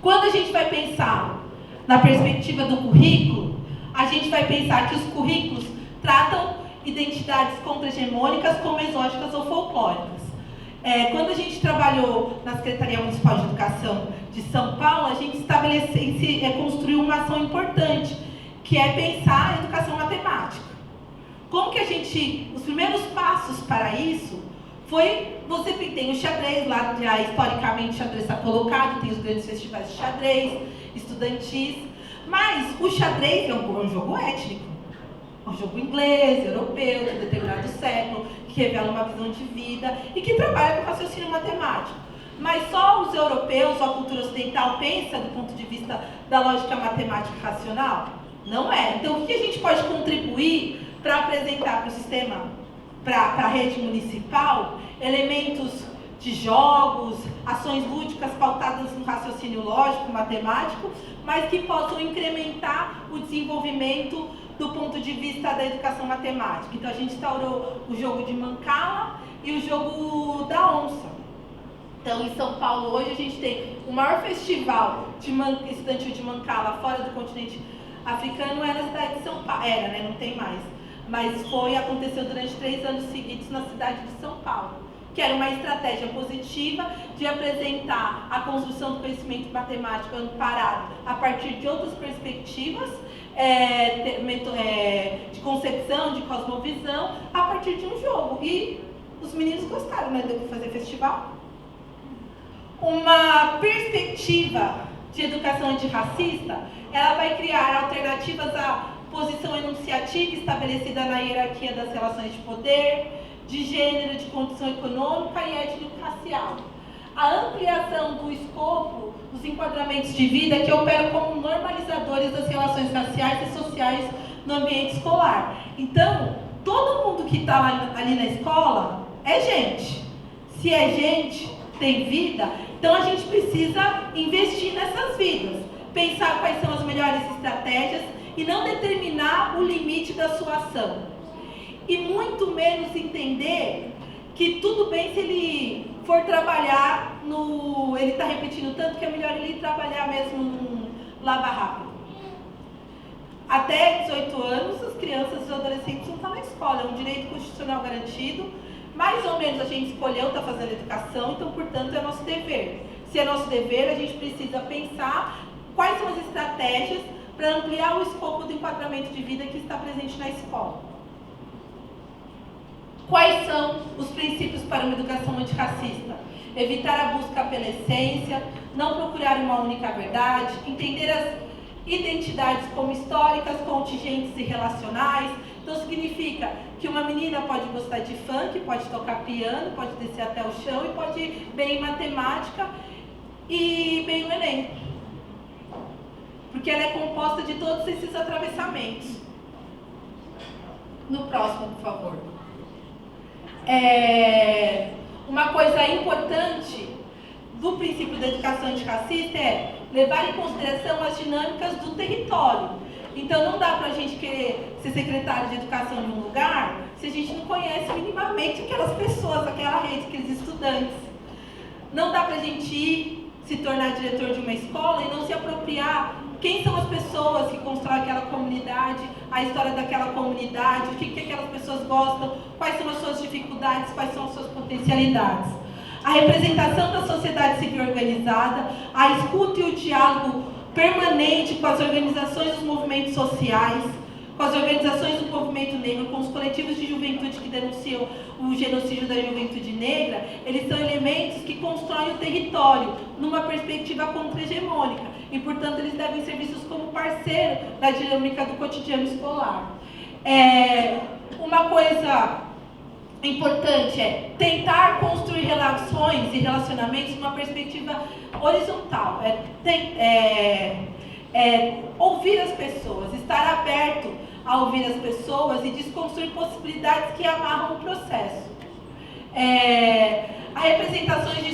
Quando a gente vai pensar na perspectiva do currículo, a gente vai pensar que os currículos tratam identidades contra-hegemônicas como exóticas ou folclóricas. Quando a gente trabalhou na Secretaria Municipal de Educação de São Paulo, a gente construiu uma ação importante, que é pensar a educação matemática. Como que os primeiros passos para isso foi, você tem o xadrez, lá já historicamente o xadrez está colocado, tem os grandes festivais de xadrez, estudantis, mas o xadrez é um jogo étnico, é um jogo inglês, europeu, de determinado século, que revela uma visão de vida e que trabalha com raciocínio matemático. Mas só os europeus, só a cultura ocidental pensa do ponto de vista da lógica matemática racional? Não é. Então, o que a gente pode contribuir para apresentar para o sistema, para a rede municipal, elementos de jogos, ações lúdicas pautadas no raciocínio lógico, matemático, mas que possam incrementar o desenvolvimento do ponto de vista da educação matemática. Então, a gente instaurou o jogo de Mancala e o jogo da onça. Então, em São Paulo, hoje, a gente tem o maior festival estudantil de Mancala fora do continente africano, é na cidade de São Paulo. Era, né? Não tem mais. Mas aconteceu durante 3 anos seguidos na cidade de São Paulo, que era uma estratégia positiva de apresentar a construção do conhecimento matemático amparado a partir de outras perspectivas, de concepção, de cosmovisão, a partir de um jogo. E os meninos gostaram, né, de fazer festival. Uma perspectiva de educação antirracista, ela vai criar alternativas à posição enunciativa estabelecida na hierarquia das relações de poder, de gênero, de condição econômica e étnico-racial. A ampliação do escopo dos enquadramentos de vida que operam como normalizadores das relações raciais e sociais no ambiente escolar. Então, todo mundo que está ali na escola é gente. Se é gente, tem vida, então a gente precisa investir nessas vidas, pensar quais são as melhores estratégias e não determinar o limite da sua ação. E muito menos entender que tudo bem se ele for trabalhar no... Ele está repetindo tanto que é melhor ele trabalhar mesmo num lava rápido. Até 18 anos, as crianças e os adolescentes não estão na escola, é um direito constitucional garantido. Mais ou menos a gente escolheu estar fazendo educação, então, portanto, é nosso dever. Se é nosso dever, a gente precisa pensar quais são as estratégias para ampliar o escopo do enquadramento de vida que está presente na escola. Quais são os princípios para uma educação antirracista? Evitar a busca pela essência, não procurar uma única verdade, entender as identidades como históricas, contingentes e relacionais. Então, significa que uma menina pode gostar de funk, pode tocar piano, pode descer até o chão e pode ir bem em matemática e bem no Enem. Porque ela é composta de todos esses atravessamentos. No próximo, por favor. Uma coisa importante do princípio da educação antirracista é levar em consideração as dinâmicas do território. Então, não dá para a gente querer ser secretário de educação em um lugar se a gente não conhece minimamente aquelas pessoas, aquela rede, aqueles estudantes. Não dá para a gente ir se tornar diretor de uma escola e não se apropriar quem são as pessoas que constroem aquela comunidade, a história daquela comunidade, o que aquelas pessoas gostam, quais são as suas dificuldades, quais são as suas potencialidades. A representação da sociedade civil organizada, a escuta e o diálogo permanente com as organizações dos movimentos sociais, com as organizações do movimento negro, com os coletivos de juventude que denunciam o genocídio da juventude negra, eles são elementos que constroem o território numa perspectiva contra-hegemônica e, portanto, eles devem ser vistos como parceiro da dinâmica do cotidiano escolar. Uma coisa importante é tentar construir relações e relacionamentos numa perspectiva horizontal, ouvir as pessoas, estar aberto a ouvir as pessoas e desconstruir possibilidades que amarram o processo. A representação de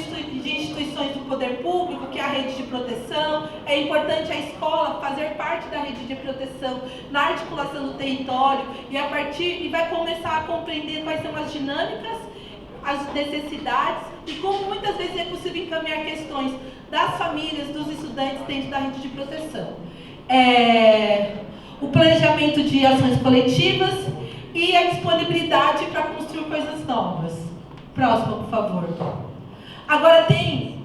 instituições do poder público, que é a rede de proteção, é importante a escola fazer parte da rede de proteção na articulação do território e vai começar a compreender quais são as dinâmicas, as necessidades e como muitas vezes é possível encaminhar questões das famílias, dos estudantes, estudantes dentro da rede de proteção. O planejamento de ações coletivas e a disponibilidade para construir coisas novas. Próximo, por favor. Agora tem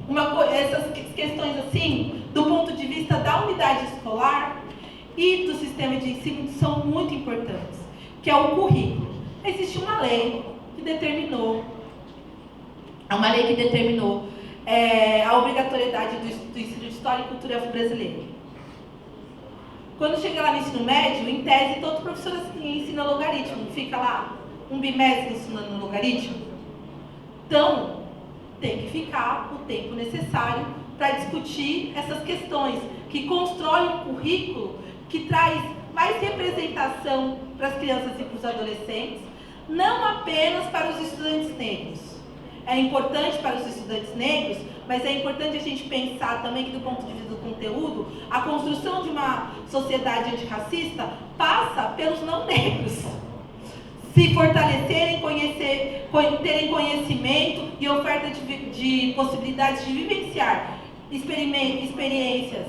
essas questões assim, do ponto de vista da unidade escolar e do sistema de ensino, são muito importantes, que é o currículo. Existe uma lei que determinou, a obrigatoriedade do ensino de História e Cultura Afro-Brasileira. Quando chega lá no ensino médio, em tese, todo professor ensina logaritmo. Fica lá um bimestre ensinando logaritmo. Então, tem que ficar o tempo necessário para discutir essas questões, que constrói um currículo que traz mais representação para as crianças e para os adolescentes, não apenas para os estudantes negros. É importante para os estudantes negros, mas é importante a gente pensar também que, do ponto de vista do conteúdo, a construção de uma sociedade antirracista passa pelos não negros. Se fortalecerem, terem conhecimento e oferta de possibilidades de vivenciar experiências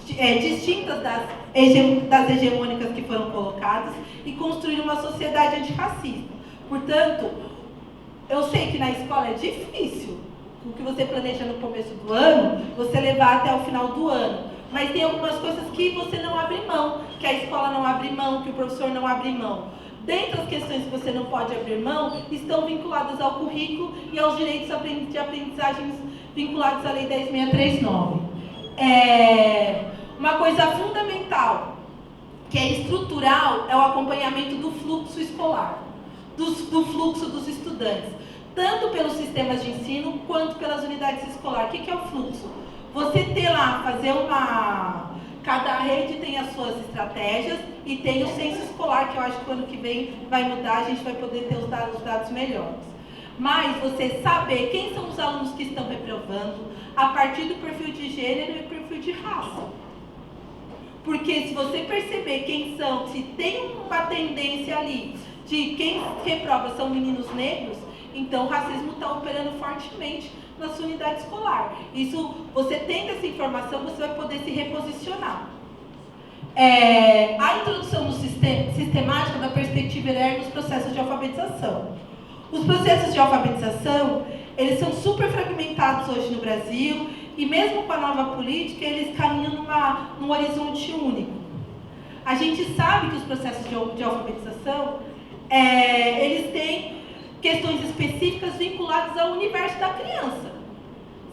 distintas das hegemônicas que foram colocadas e construir uma sociedade antirracista. Portanto, eu sei que na escola é difícil, o que você planeja no começo do ano, você levar até o final do ano. Mas tem algumas coisas que você não abre mão, que a escola não abre mão, que o professor não abre mão. Dentre as questões que você não pode abrir mão, estão vinculadas ao currículo e aos direitos de aprendizagens vinculados à Lei 10.639. Uma coisa fundamental, que é estrutural, é o acompanhamento do fluxo escolar, do fluxo dos estudantes, tanto pelos sistemas de ensino, quanto pelas unidades escolares. O que é o fluxo? Você ter lá, cada rede tem as suas estratégias e tem o censo escolar, que eu acho que o ano que vem vai mudar, a gente vai poder ter os dados melhores. Mas você saber quem são os alunos que estão reprovando a partir do perfil de gênero e perfil de raça. Porque se você perceber quem são, se tem uma tendência ali de quem reprova são meninos negros, então o racismo está operando fortemente na sua unidade escolar. Isso, você tendo essa informação, você vai poder se reposicionar. A introdução no sistemática da perspectiva ERE nos processos de alfabetização. Os processos de alfabetização, eles são super fragmentados hoje no Brasil, e mesmo com a nova política, eles caminham num horizonte único. A gente sabe que os processos de alfabetização, eles têm questões específicas vinculadas ao universo da criança.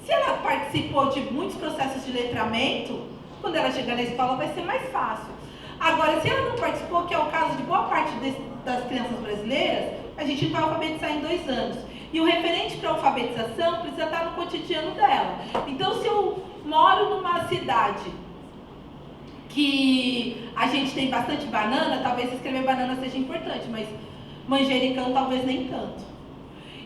Se ela participou de muitos processos de letramento, quando ela chegar na escola vai ser mais fácil. Agora, se ela não participou, que é o caso de boa parte das crianças brasileiras, a gente vai alfabetizar em 2 anos. E o referente para a alfabetização precisa estar no cotidiano dela. Então, se eu moro numa cidade que a gente tem bastante banana, talvez escrever banana seja importante, mas manjericão talvez nem tanto.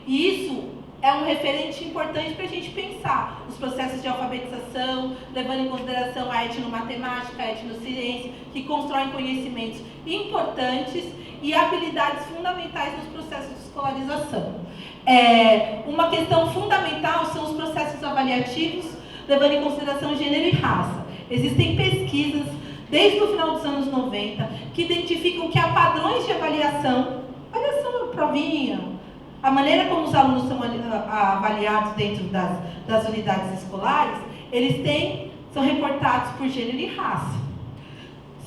E isso é um referente importante para a gente pensar os processos de alfabetização, levando em consideração a etnomatemática, a etnociência, que constroem conhecimentos importantes e habilidades fundamentais nos processos de escolarização. Uma questão fundamental são os processos avaliativos, levando em consideração gênero e raça. Existem pesquisas, desde o final dos anos 90, que identificam que há padrões de avaliação provinha, a maneira como os alunos são avaliados dentro das unidades escolares, são reportados por gênero e raça.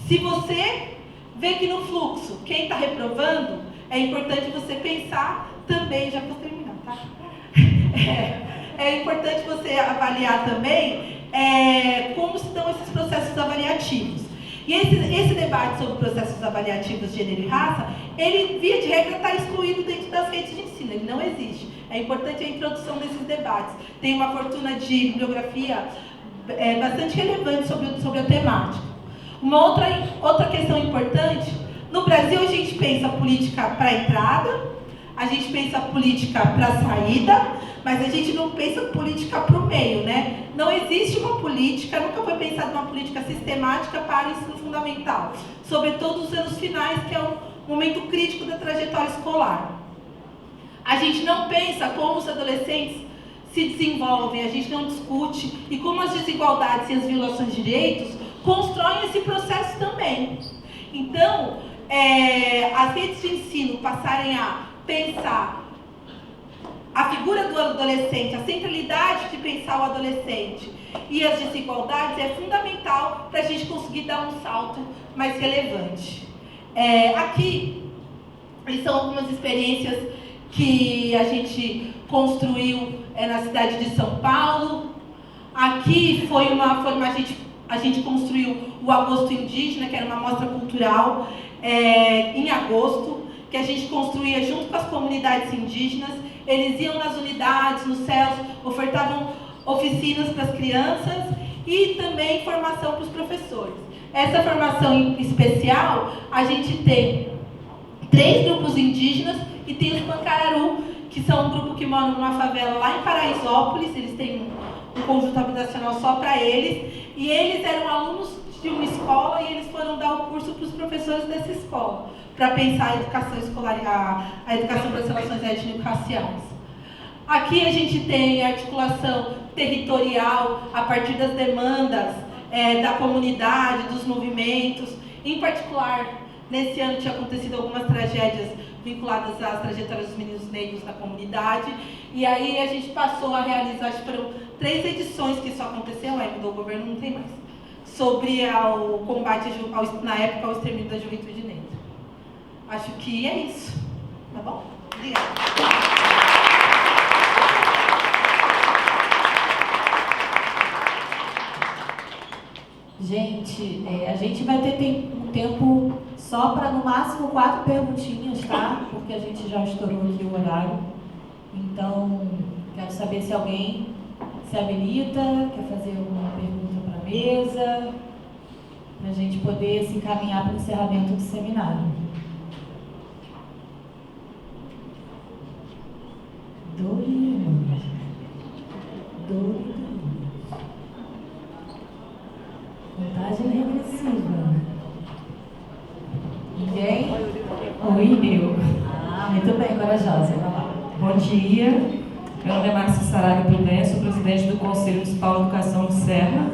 Se você vê que no fluxo, quem está reprovando, é importante você pensar também, já vou terminar, tá? É importante você avaliar também como se dão esses processos avaliativos. E esse debate sobre processos avaliativos de gênero e raça, ele, via de regra, está excluído dentro das redes de ensino, ele não existe. É importante a introdução desses debates. Tem uma fortuna de bibliografia bastante relevante sobre a temática. Uma outra questão importante, no Brasil a gente pensa política para entrada, a gente pensa política para saída, mas a gente não pensa política para o meio, né? Não existe uma política, nunca foi pensada uma política sistemática para o ensino fundamental, sobretudo os anos finais, que é um momento crítico da trajetória escolar. A gente não pensa como os adolescentes se desenvolvem, a gente não discute, e como as desigualdades e as violações de direitos constroem esse processo também. Então, as redes de ensino passarem a pensar a figura do adolescente, a centralidade de pensar o adolescente e as desigualdades é fundamental para a gente conseguir dar um salto mais relevante. Aqui são algumas experiências que a gente construiu na cidade de São Paulo. Aqui foi uma forma, a gente construiu o Agosto Indígena, que era uma mostra cultural em agosto, que a gente construía junto com as comunidades indígenas. Eles iam nas unidades, nos céus, ofertavam oficinas para as crianças e também formação para os professores. Essa formação em especial, a gente tem 3 grupos indígenas e tem os Pancararu, que são um grupo que mora numa favela lá em Paraisópolis. Eles têm um conjunto habitacional só para eles, e eles eram alunos de uma escola e eles foram dar o curso para os professores dessa escola, para pensar a educação escolar, a educação das relações étnico-raciais. Aqui a gente tem articulação territorial a partir das demandas da comunidade, dos movimentos. Em particular, nesse ano tinha acontecido algumas tragédias vinculadas às trajetórias dos meninos negros na comunidade, e aí a gente passou a realizar, acho que foram 3 edições que isso aconteceu, aí mudou o governo, não tem mais, sobre o combate, na época, ao extermínio da juventude negra. Acho que é isso, tá bom? Obrigada. Gente, a gente vai ter um tempo só para, no máximo, 4 perguntinhas, tá? Porque a gente já estourou aqui o horário. Então, quero saber se alguém se habilita, quer fazer alguma pergunta para a mesa, para a gente poder se encaminhar para o encerramento do seminário. 2 minutos. 2 minutos. Contagem regressiva. Ninguém? Oi, eu. Muito bem, corajosa. Vai lá. Bom dia. Meu nome é Márcia Saraiva Prudêncio, presidente do Conselho Municipal de Educação de Serra.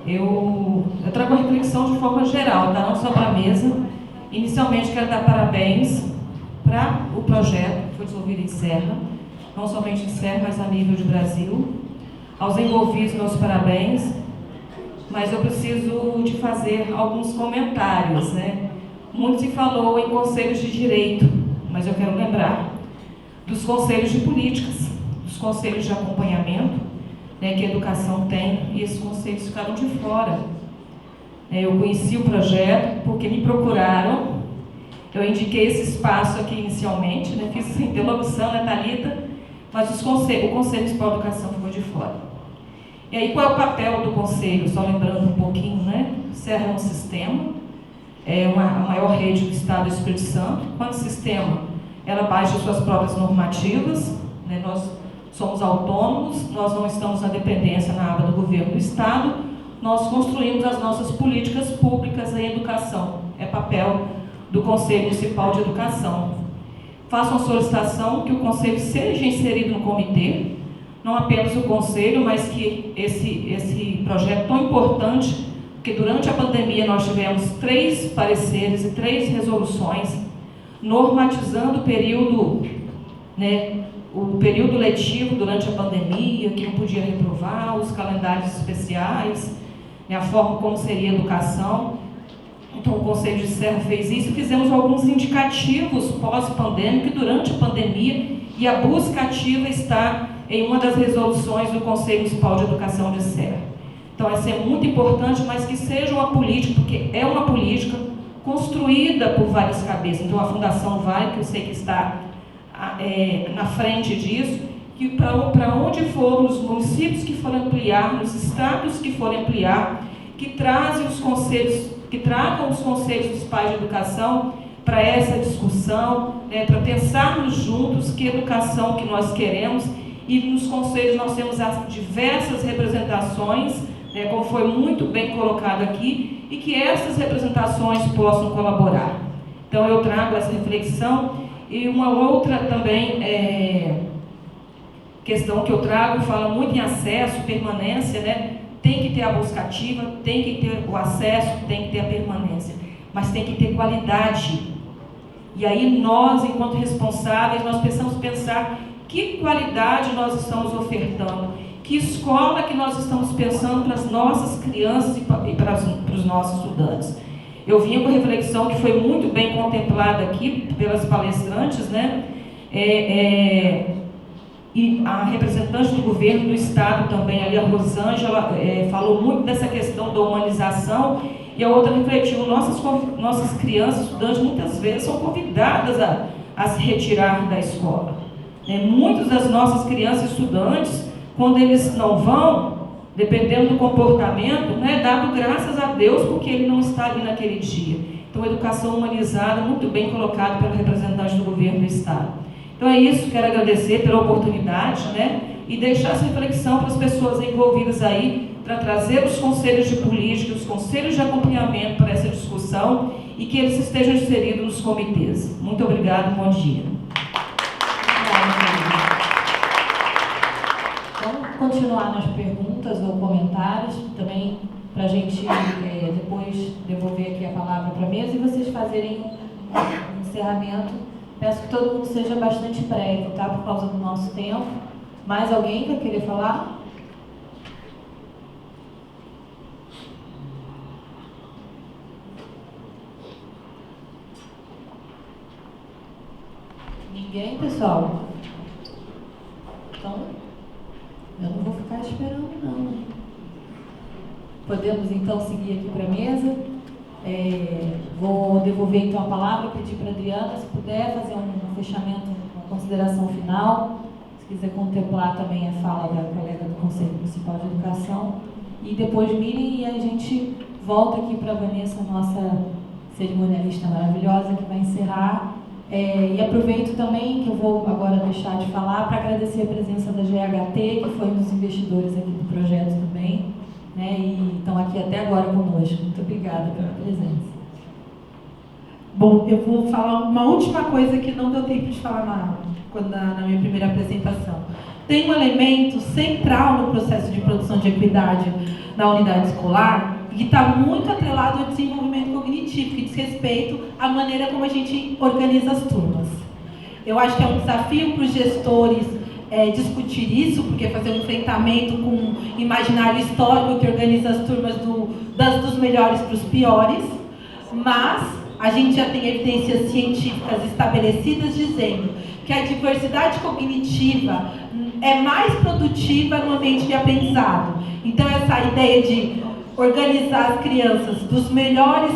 Eu trago uma reflexão de forma geral, tá? Não só para a mesa. Inicialmente, quero dar parabéns para o projeto que foi desenvolvido em Serra, não somente em Serra, mas a nível de Brasil. Aos envolvidos, meus parabéns. Mas eu preciso de fazer alguns comentários, né? Muito se falou em conselhos de direito, mas eu quero lembrar dos conselhos de políticas, dos conselhos de acompanhamento, né, que a educação tem, e esses conselhos ficaram de fora. Eu conheci o projeto porque me procuraram, eu indiquei esse espaço aqui inicialmente, né, fiz sem ter uma noção, né, Thalita? Mas o Conselho Municipal de Educação ficou de fora. E aí, qual é o papel do Conselho? Só lembrando um pouquinho, né? Serra é um sistema, é a maior rede do Estado do Espírito Santo. Quando o sistema, ela baixa suas próprias normativas, né? Nós somos autônomos, nós não estamos na dependência na aba do governo do Estado, nós construímos as nossas políticas públicas em educação. É papel do Conselho Municipal de Educação. Faço uma solicitação que o Conselho seja inserido no comitê, não apenas o Conselho, mas que esse projeto tão importante, porque durante a pandemia nós tivemos 3 pareceres e 3 resoluções normatizando o período, né, o período letivo durante a pandemia, que não podia reprovar, os calendários especiais, né, a forma como seria a educação. Então o Conselho de Serra fez isso e fizemos alguns indicativos pós-pandêmicos durante a pandemia, e a busca ativa está em uma das resoluções do Conselho Municipal de Educação de Serra. Então, essa é muito importante, mas que seja uma política, porque é uma política construída por várias cabeças. Então, a Fundação Vai, que eu sei que está na frente disso, que para onde for, nos municípios que forem ampliar, nos estados que forem ampliar, que tragam os conselhos municipais de educação para essa discussão, para pensarmos juntos que educação que nós queremos. E nos conselhos nós temos as diversas representações, como foi muito bem colocado aqui, e que essas representações possam colaborar. Então eu trago essa reflexão. E uma outra também questão que eu trago fala muito em acesso, permanência, né? Tem que ter a busca ativa, tem que ter o acesso, tem que ter a permanência, mas tem que ter qualidade. E aí nós, enquanto responsáveis, nós precisamos pensar que qualidade nós estamos ofertando, que escola que nós estamos pensando para as nossas crianças e para os nossos estudantes. Eu vinha com a reflexão que foi muito bem contemplada aqui pelas palestrantes, né? E a representante do governo do estado também, ali a Rosângela, falou muito dessa questão da humanização, e a outra refletiu, nossas crianças, estudantes, muitas vezes são convidadas a se retirar da escola. Muitas das nossas crianças e estudantes, quando eles não vão, dependendo do comportamento, dado graças a Deus, porque ele não está ali naquele dia. Então, a educação humanizada, muito bem colocada pelo representante do governo do estado. Então é isso, quero agradecer pela oportunidade, e deixar essa reflexão para as pessoas envolvidas aí, para trazer os conselhos de política, os conselhos de acompanhamento para essa discussão e que eles estejam inseridos nos comitês. Muito obrigado, bom dia. Vamos continuar nas perguntas ou comentários, também para a gente depois devolver aqui a palavra para a mesa e vocês fazerem um encerramento. Peço que todo mundo seja bastante breve, tá? Por causa do nosso tempo. Mais alguém vai querer falar? Ninguém, pessoal? Então, eu não vou ficar esperando, não. Podemos, então, seguir aqui para a mesa. Vou devolver então a palavra, pedir para a Adriana, se puder, fazer um fechamento, uma consideração final, se quiser contemplar também a fala da colega do Conselho Municipal de Educação, e depois Miriam, e a gente volta aqui para a Vanessa, nossa cerimonialista maravilhosa, que vai encerrar. E aproveito também, que eu vou agora deixar de falar, para agradecer a presença da GHT, que foi um dos investidores aqui do projeto também, e estão aqui até agora conosco. Muito obrigada pela presença. Bom, eu vou falar uma última coisa que não deu tempo de falar na minha primeira apresentação. Tem um elemento central no processo de produção de equidade na unidade escolar e que está muito atrelado ao desenvolvimento cognitivo, que diz respeito à maneira como a gente organiza as turmas. Eu acho que é um desafio para os gestores discutir isso, porque fazer um enfrentamento com um imaginário histórico que organiza as turmas dos melhores para os piores, mas a gente já tem evidências científicas estabelecidas dizendo que a diversidade cognitiva é mais produtiva no ambiente de aprendizado. Então, essa ideia de organizar as crianças dos melhores,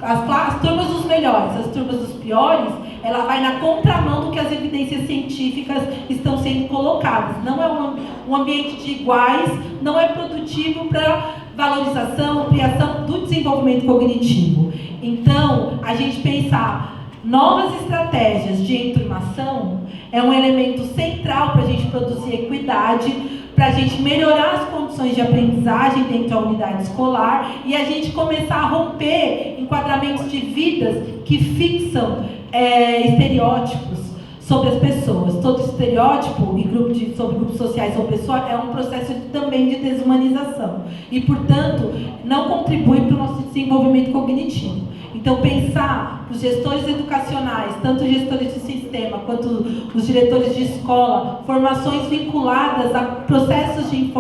as turmas dos melhores, as turmas dos piores, ela vai na contramão do que as evidências científicas estão sendo colocadas. Não é um ambiente de iguais, não é produtivo para valorização, ampliação do desenvolvimento cognitivo. Então, a gente pensar novas estratégias de enturmação é um elemento central para a gente produzir equidade, para a gente melhorar as condições de aprendizagem dentro da unidade escolar e a gente começar a romper enquadramentos de vidas que fixam estereótipos sobre as pessoas. Todo estereótipo e sobre grupos sociais ou pessoas é um processo também de desumanização e, portanto, não contribui para o nosso desenvolvimento cognitivo. Então, pensar os gestores educacionais, tanto os gestores de sistema quanto os diretores de escola, formações vinculadas a processos de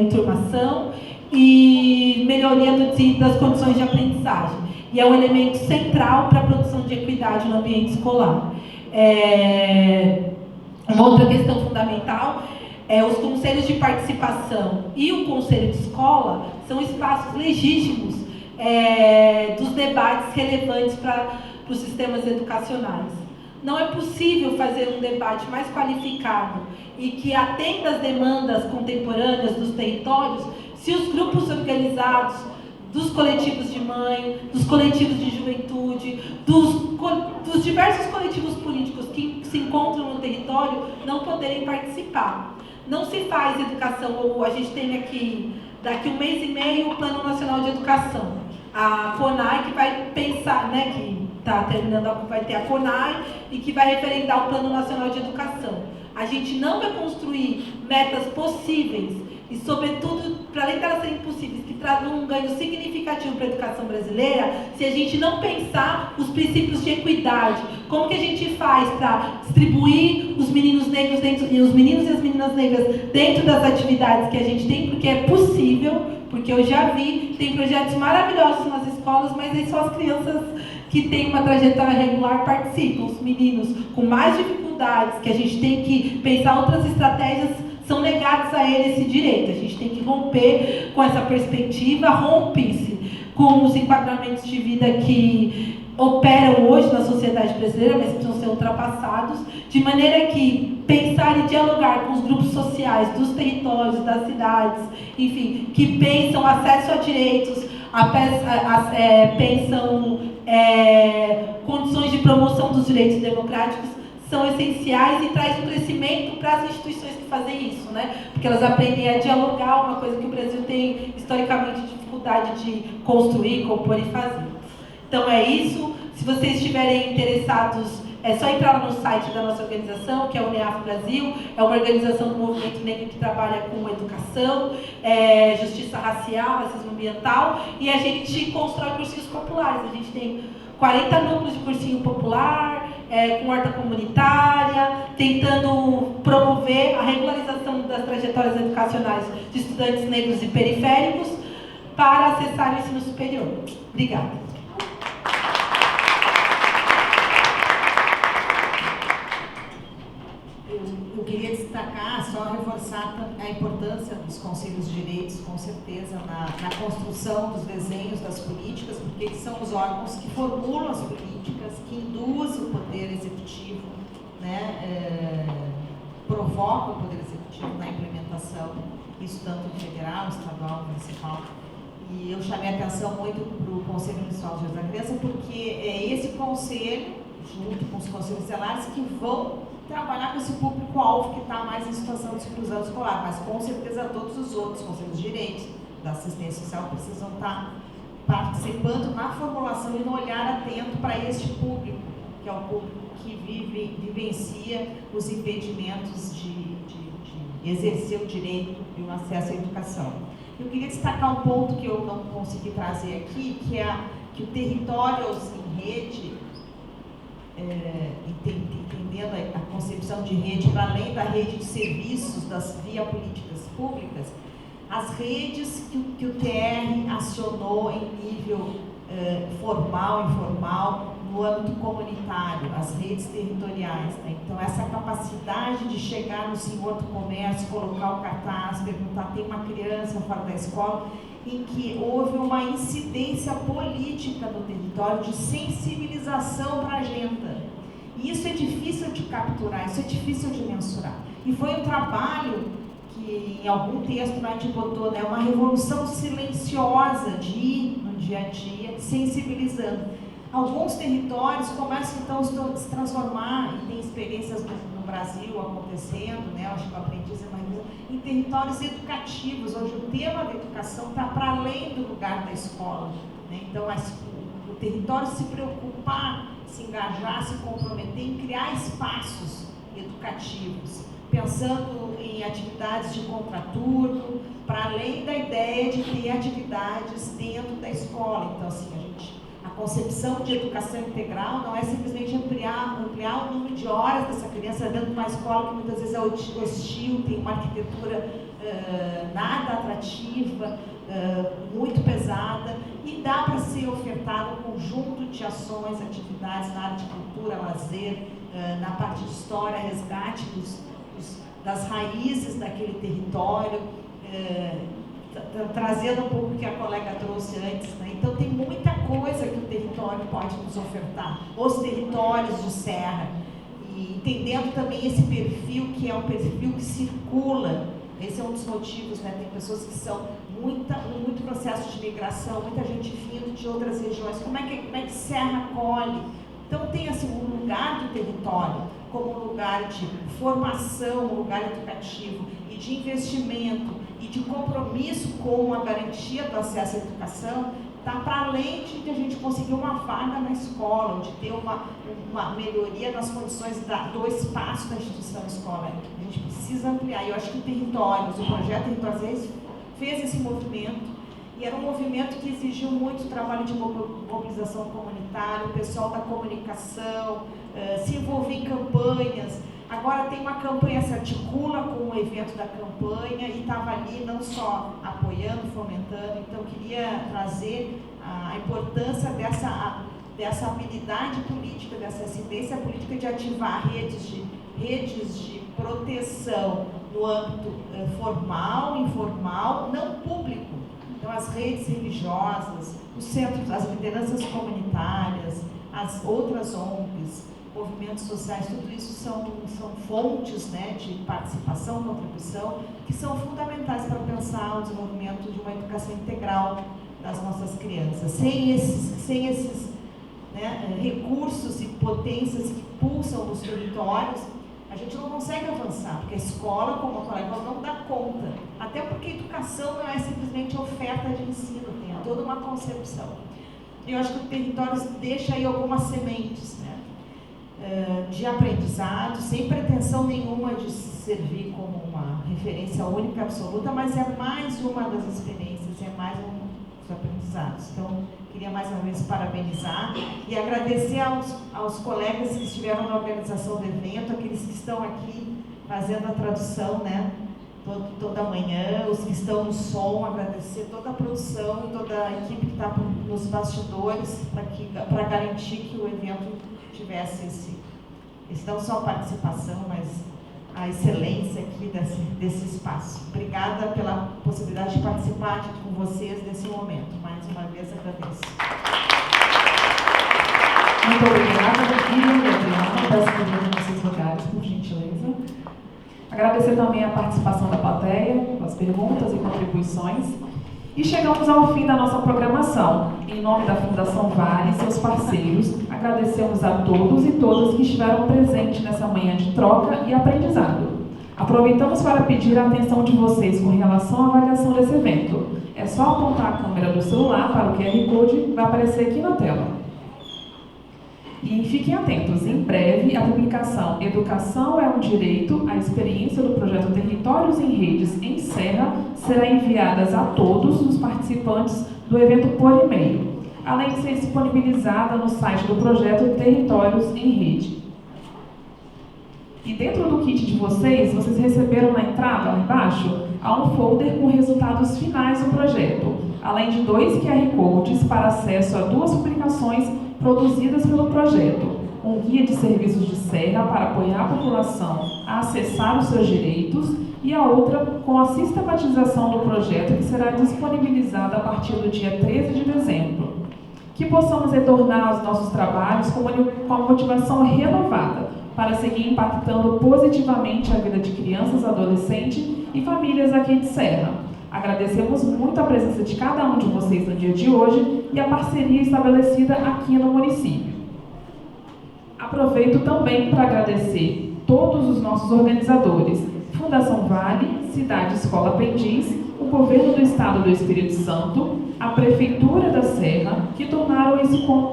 enturmação e melhoria das condições de aprendizagem. E é um elemento central para a produção de equidade no ambiente escolar. Uma outra questão fundamental os conselhos de participação e o conselho de escola são espaços legítimos dos debates relevantes para os sistemas educacionais. Não é possível fazer um debate mais qualificado e que atenda às demandas contemporâneas dos territórios se os grupos organizados dos coletivos de mãe, dos coletivos de juventude, dos diversos coletivos políticos que se encontram no território não poderem participar. Não se faz educação, ou a gente tem aqui, daqui 1 mês e meio, o Plano Nacional de Educação. A FONAI que vai pensar, que está terminando, vai ter a FONAI e que vai referendar o Plano Nacional de Educação. a gente não vai construir metas possíveis e, sobretudo, para além de elas serem possíveis, que tragam um ganho significativo para a educação brasileira, se a gente não pensar os princípios de equidade. Como que a gente faz para distribuir os meninos negros e os meninos e as meninas negras dentro das atividades que a gente tem, porque é possível, porque eu já vi, tem projetos maravilhosos nas escolas, mas aí só as crianças que têm uma trajetória regular participam. Os meninos com mais dificuldades, que a gente tem que pensar outras estratégias, são negados a ele esse direito. A gente tem que romper com essa perspectiva, rompe-se com os enquadramentos de vida que operam hoje na sociedade brasileira, mas que precisam ser ultrapassados, de maneira que pensar e dialogar com os grupos sociais dos territórios, das cidades, enfim, que pensam acesso a direitos, pensam condições de promoção dos direitos democráticos, são essenciais e traz um crescimento para as instituições que fazem isso, né? Porque elas aprendem a dialogar, uma coisa que o Brasil tem historicamente dificuldade de construir, compor e fazer. Então é isso. Se vocês estiverem interessados, é só entrar lá no site da nossa organização, que é o UNEAF Brasil, é uma organização do movimento negro que trabalha com educação, justiça racial, racismo ambiental, e a gente constrói cursinhos populares. A gente tem 40 núcleos de cursinho popular, com horta comunitária, tentando promover a regularização das trajetórias educacionais de estudantes negros e periféricos para acessar o ensino superior. Obrigada. Eu queria destacar, só reforçar a importância dos conselhos de direitos, com certeza, na construção dos desenhos das políticas, porque eles são os órgãos que formulam as políticas, que induzem o poder executivo, né, provocam o poder executivo na implementação, isso tanto federal, estadual, municipal. E eu chamei a atenção muito para o Conselho Municipal de Direitos da Criança, porque é esse conselho, junto com os conselhos tutelares, que vão trabalhar com esse público-alvo que está mais em situação de exclusão escolar, mas com certeza todos os outros conselhos de direitos da assistência social precisam estar participando na formulação e no olhar atento para este público, que é o público que vivencia os impedimentos de exercer o direito e o acesso à educação. Eu queria destacar um ponto que eu não consegui trazer aqui, que é que o Territórios em Rede, entendendo a concepção de rede, para além da rede de serviços via políticas públicas, as redes que o TR acionou em nível formal, informal, no âmbito comunitário, as redes territoriais, né? Então, essa capacidade de chegar no senhor do comércio, colocar o cartaz, perguntar, tem uma criança fora da escola, em que houve uma incidência política no território de sensibilização para a agenda. E isso é difícil de capturar, isso é difícil de mensurar. E foi um trabalho que, em algum texto, a gente botou, né, uma revolução silenciosa de ir no dia a dia, sensibilizando. Alguns territórios começam, então, a se transformar, e tem experiências no Brasil acontecendo, né, eu acho que eu aprendi isso, em territórios educativos, onde o tema da educação está para além do lugar da escola, né? Então, o território se preocupar, se engajar, se comprometer em criar espaços educativos, pensando em atividades de contraturno, para além da ideia de ter atividades dentro da escola. Então, assim, a concepção de educação integral não é simplesmente ampliar o número de horas dessa criança dentro de uma escola que muitas vezes é hostil, tem uma arquitetura nada atrativa, muito pesada, e dá para ser ofertado um conjunto de ações, atividades na área de cultura, lazer, na parte de história, resgate das raízes daquele território, trazendo um pouco o que a colega trouxe antes, né? Então tem muita coisa que o território pode nos ofertar, os territórios de serra, e entendendo também esse perfil, que é um perfil que circula. Esse é um dos motivos, né? Tem pessoas que são muito processo de migração, muita gente vindo de outras regiões. Como é que Serra acolhe? Então tem assim, um lugar do território como um lugar de formação, um lugar educativo e de investimento e de compromisso com a garantia do acesso à educação, está para além de a gente conseguir uma vaga na escola, ou de ter uma melhoria nas condições do espaço da instituição escola. A gente precisa ampliar. E eu acho que o projeto Territórios fez esse movimento, e era um movimento que exigiu muito trabalho de mobilização comunitária, o pessoal da comunicação, se envolver em campanhas. Agora tem uma campanha, se articula com o evento da campanha e estava ali não só apoiando, fomentando. Então, queria trazer a importância dessa habilidade política, dessa assistência política de ativar redes de proteção no âmbito formal, informal, não público. Então, as redes religiosas, os centros, as lideranças comunitárias, as outras ONGs, movimentos sociais, tudo isso são fontes, né, de participação, contribuição, que são fundamentais para pensar o desenvolvimento de uma educação integral das nossas crianças. Sem esses né, recursos e potências que pulsam nos territórios, a gente não consegue avançar, porque a escola, como a colega falou, não dá conta. Até porque a educação não é simplesmente oferta de ensino, tem toda uma concepção. E eu acho que o Territórios deixa aí algumas sementes, né, de aprendizado, sem pretensão nenhuma de servir como uma referência única, absoluta, mas é mais uma das experiências, é mais um dos aprendizados. Então, queria mais uma vez parabenizar e agradecer aos colegas que estiveram na organização do evento, aqueles que estão aqui fazendo a tradução, né, toda manhã, os que estão no som, agradecer toda a produção e toda a equipe que está nos bastidores para garantir que o evento tivesse não só a participação, mas a excelência aqui desse espaço. Obrigada pela possibilidade de participar com vocês desse momento. Mais uma vez agradeço. Muito obrigada, Miriam e Adriana, peço que venham nos seus lugares, por gentileza. Agradecer também a participação da plateia, as perguntas e contribuições. E chegamos ao fim da nossa programação. Em nome da Fundação Vale e seus parceiros, agradecemos a todos e todas que estiveram presentes nessa manhã de troca e aprendizado. Aproveitamos para pedir a atenção de vocês com relação à avaliação desse evento. É só apontar a câmera do celular para o QR Code que vai aparecer aqui na tela. E fiquem atentos, em breve a publicação Educação é um Direito, a experiência do projeto Territórios em Redes em Serra será enviada a todos os participantes do evento por e-mail, além de ser disponibilizada no site do projeto Territórios em Rede. E dentro do kit de vocês receberam na entrada, lá embaixo, há um folder com resultados finais do projeto, além de 2 QR Codes para acesso a 2 publicações produzidas pelo projeto, um guia de serviços de Serra para apoiar a população a acessar os seus direitos e a outra com a sistematização do projeto que será disponibilizada a partir do dia 13 de dezembro. Que possamos retornar aos nossos trabalhos com uma motivação renovada para seguir impactando positivamente a vida de crianças, adolescentes e famílias aqui de Serra. Agradecemos muito a presença de cada um de vocês no dia de hoje e a parceria estabelecida aqui no município. Aproveito também para agradecer todos os nossos organizadores, Fundação Vale, Cidade Escola Aprendiz, o Governo do Estado do Espírito Santo, a Prefeitura da Serra, que tornaram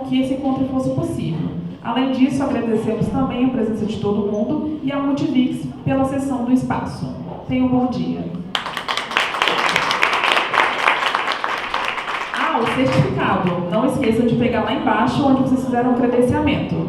que esse encontro fosse possível. Além disso, agradecemos também a presença de todo mundo e a Multivix pela cessão do espaço. Tenham um bom dia. O certificado. Não esqueçam de pegar lá embaixo onde vocês fizeram o credenciamento.